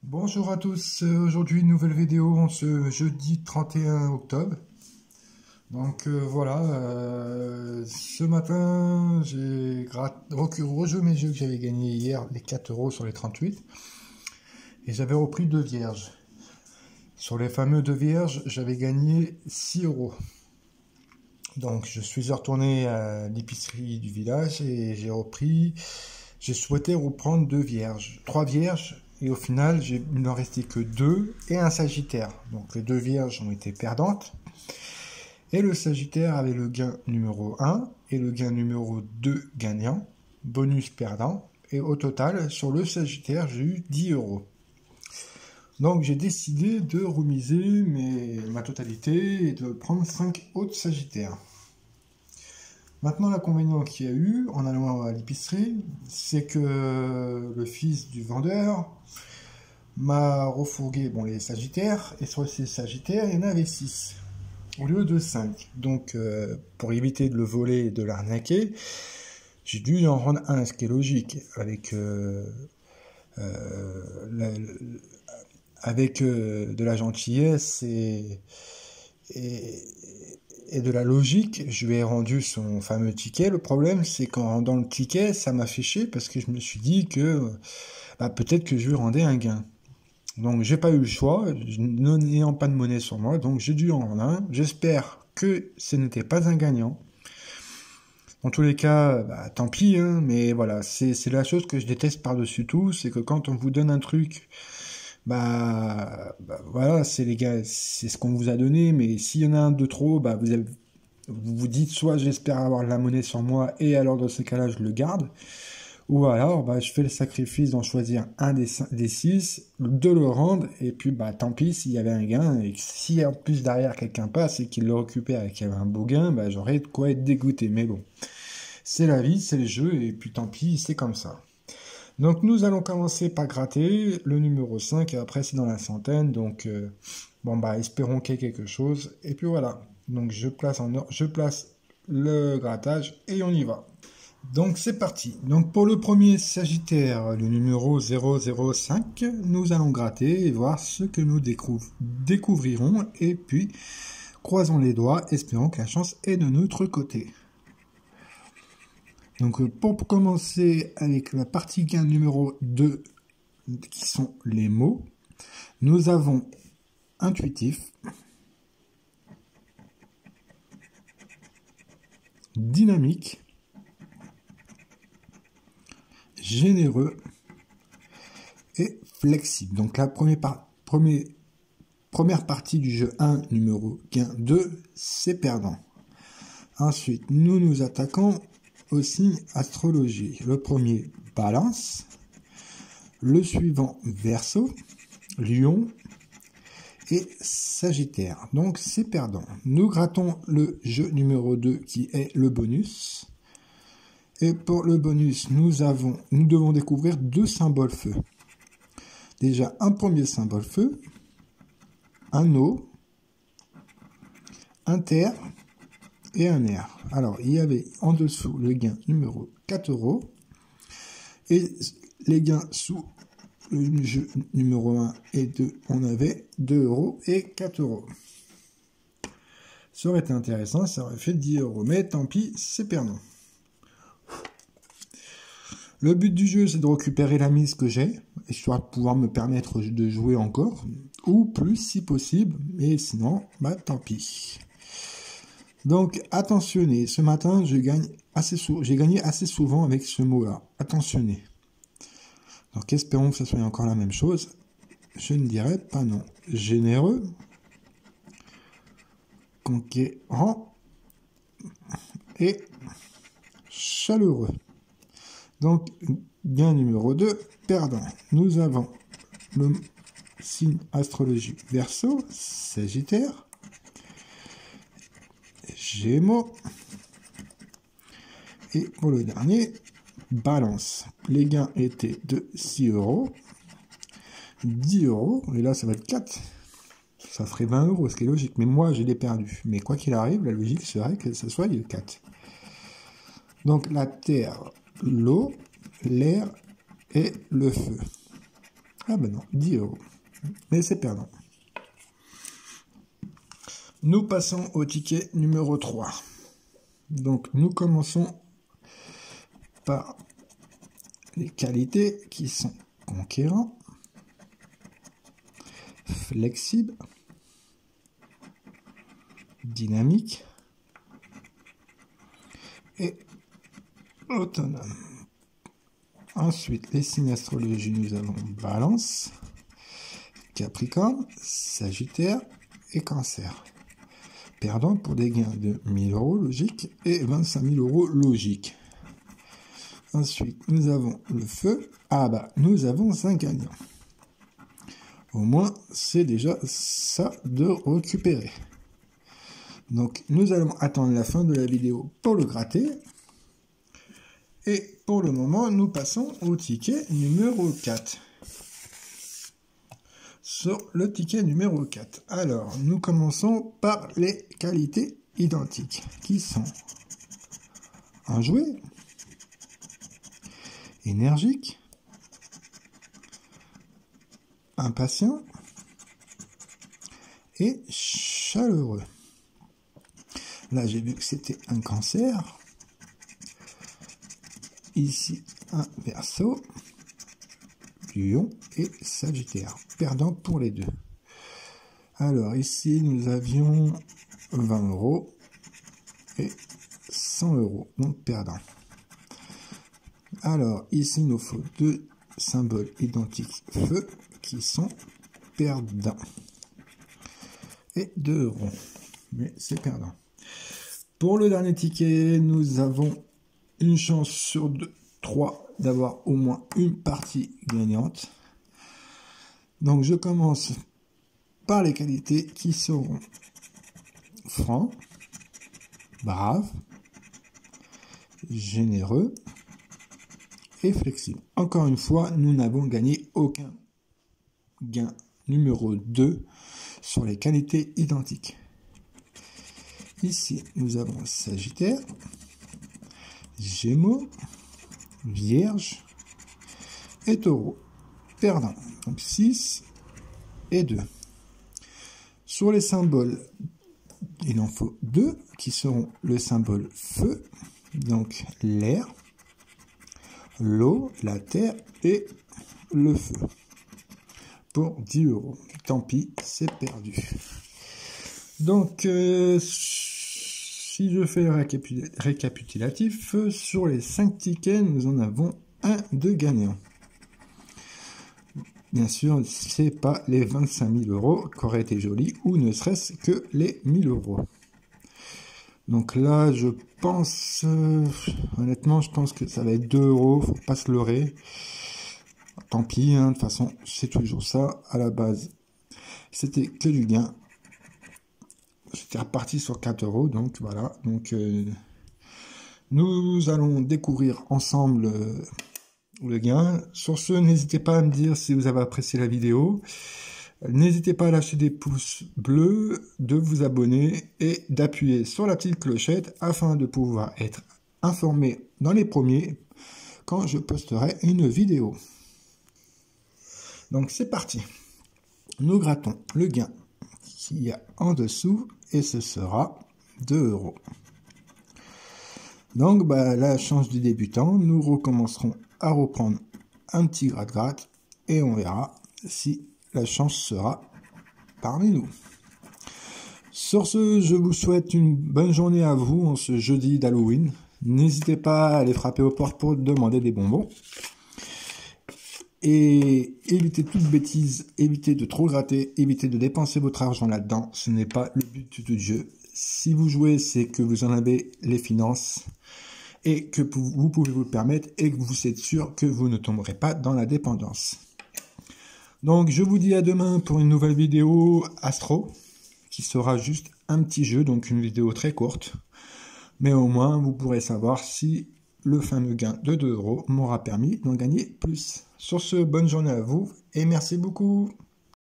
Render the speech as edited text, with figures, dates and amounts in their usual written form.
Bonjour à tous, aujourd'hui nouvelle vidéo en ce jeudi 31 octobre. Donc voilà, ce matin j'ai rejoué mes jeux que j'avais gagnés hier, les 4 euros sur les 38. Et j'avais repris 2 vierges. Sur les fameux 2 vierges, j'avais gagné 6 euros. Donc je suis retourné à l'épicerie du village et j'ai souhaité reprendre 2 vierges, 3 vierges. Et au final, il ne restait que 2 et un sagittaire. Donc les 2 vierges ont été perdantes. Et le sagittaire avait le gain numéro 1 et le gain numéro 2 gagnant, bonus perdant. Et au total, sur le sagittaire, j'ai eu 10 euros. Donc j'ai décidé de remiser ma totalité et de prendre 5 autres sagittaires. Maintenant, l'inconvénient qu'il y a eu en allant à l'épicerie, c'est que le fils du vendeur m'a refourgué les sagittaires, et sur ces sagittaires, il y en avait 6 au lieu de 5. Donc, pour éviter de le voler et de l'arnaquer, j'ai dû en rendre un, ce qui est logique, avec de la gentillesse et de la logique. Je lui ai rendu son fameux ticket. Le problème, c'est qu'en rendant le ticket, ça m'a fait chier parce que je me suis dit que peut-être que je lui rendais un gain. Donc, j'ai pas eu le choix, n'ayant pas de monnaie sur moi, donc j'ai dû en rendre un. J'espère que ce n'était pas un gagnant. Dans tous les cas, tant pis, hein, mais voilà, c'est la chose que je déteste par-dessus tout, c'est que quand on vous donne un truc, voilà, c'est les gars, c'est ce qu'on vous a donné, mais s'il y en a un de trop, vous vous dites soit j'espère avoir de la monnaie sur moi et alors dans ce cas-là je le garde, ou alors je fais le sacrifice d'en choisir un des 6, de le rendre, et puis tant pis s'il y avait un gain, et si en plus derrière quelqu'un passe et qu'il le récupère et qu'il y avait un beau gain, j'aurais de quoi être dégoûté, mais bon, c'est la vie, c'est le jeu, et puis tant pis, c'est comme ça. Donc nous allons commencer par gratter le numéro 5 et après c'est dans la centaine. Donc espérons qu'il y ait quelque chose. Et puis voilà. Donc je place le grattage et on y va. Donc c'est parti. Donc pour le premier sagittaire, le numéro 005, nous allons gratter et voir ce que nous découvrirons. Et puis croisons les doigts, espérons que la chance est de notre côté. Donc pour commencer avec la partie gain numéro 2, qui sont les mots, nous avons intuitif, dynamique, généreux et flexible. Donc la première partie du jeu 1, numéro gain 2, c'est perdant. Ensuite, nous nous attaquons aussi astrologie. Le premier, balance. Le suivant, verseau, lion et sagittaire. Donc c'est perdant. Nous grattons le jeu numéro 2 qui est le bonus. Et pour le bonus, nous devons découvrir 2 symboles feu. Déjà un premier symbole feu, un eau, un terre et un air. Alors, il y avait en dessous le gain numéro 4 euros. Et les gains sous le jeu numéro 1 et 2, on avait 2 euros et 4 euros. Ça aurait été intéressant, ça aurait fait 10 euros. Mais tant pis, c'est perdant. Le but du jeu, c'est de récupérer la mise que j'ai, histoire de pouvoir me permettre de jouer encore, ou plus si possible, mais sinon, tant pis. Donc, attentionnez. Ce matin, j'ai gagné assez souvent avec ce mot-là. Attentionnez. Donc, espérons que ce soit encore la même chose. Je ne dirais pas non. Généreux. Conquérant. Et chaleureux. Donc, gain numéro 2, perdant. Nous avons le signe astrologique Verseau, Sagittaire, Gémeaux, et pour le dernier, Balance. Les gains étaient de 6 euros, 10 euros, et là ça va être 4. Ça ferait 20 euros, ce qui est logique, mais moi je l'ai perdu. Mais quoi qu'il arrive, la logique serait que ce soit le 4. Donc la terre, l'eau, l'air et le feu. Ah ben non, 10 euros. Mais c'est perdant. Nous passons au ticket numéro 3. Donc nous commençons par les qualités qui sont conquérants, flexible, dynamique et autonome. Ensuite, les signes astrologie, nous avons Balance, Capricorne, Sagittaire et Cancer. Perdant pour des gains de 1000 euros logique et 25 000 euros logique. Ensuite, nous avons le feu. Ah bah, nous avons un gagnant. Au moins, c'est déjà ça de récupérer. Donc, nous allons attendre la fin de la vidéo pour le gratter. Et pour le moment, nous passons au ticket numéro 4. Sur le ticket numéro 4. Alors, nous commençons par les qualités identiques, qui sont enjoué, énergique, impatient et chaleureux. Là, j'ai vu que c'était un Cancer. Ici, un Verseau, Lion et Sagittaire, perdant pour les deux. Alors, ici, nous avions 20 euros et 100 euros, donc perdant. Alors, ici, il nous faut deux symboles identiques feu qui sont perdants. Et 2 euros, mais c'est perdant. Pour le dernier ticket, nous avons une chance sur 3 d'avoir au moins une partie gagnante. Donc, je commence par les qualités qui seront franc, brave, généreux et flexible. Encore une fois, nous n'avons gagné aucun gain numéro 2 sur les qualités identiques. Ici, nous avons Sagittaire, Gémeaux, Vierge et Taureau, perdant. Donc 6 et 2. Sur les symboles, il en faut 2 qui seront le symbole feu, donc l'air, l'eau, la terre et le feu. Pour 10 euros. Tant pis, c'est perdu. Donc, si je fais le récapitulatif, sur les 5 tickets, nous en avons un de gagnant. Bien sûr, c'est pas les 25 000 euros qui auraient été jolis, ou ne serait-ce que les 1000 euros. Donc là, je pense, honnêtement, je pense que ça va être 2 euros, faut pas se leurrer. Tant pis, hein, de toute façon, c'est toujours ça, à la base. C'était que du gain. J'étais reparti sur 4 euros, donc voilà. Donc, nous allons découvrir ensemble le gain. Sur ce, n'hésitez pas à me dire si vous avez apprécié la vidéo. N'hésitez pas à lâcher des pouces bleus, de vous abonner et d'appuyer sur la petite clochette afin de pouvoir être informé dans les premiers quand je posterai une vidéo. Donc c'est parti. Nous grattons le gain qu'il y a en dessous et ce sera 2 euros. Donc la chance du débutant, nous recommencerons à reprendre un petit gratte-gratte et on verra si la chance sera parmi nous. Sur ce, je vous souhaite une bonne journée à vous en ce jeudi d'Halloween. N'hésitez pas à aller frapper aux portes pour demander des bonbons. Et évitez toute bêtise, évitez de trop gratter, évitez de dépenser votre argent là-dedans. Ce n'est pas le but du jeu. Si vous jouez, c'est que vous en avez les finances et que vous pouvez vous le permettre et que vous êtes sûr que vous ne tomberez pas dans la dépendance. Donc je vous dis à demain pour une nouvelle vidéo Astro, qui sera juste un petit jeu, donc une vidéo très courte. Mais au moins vous pourrez savoir si le fameux gain de 2 euros m'aura permis d'en gagner plus. Sur ce, bonne journée à vous et merci beaucoup.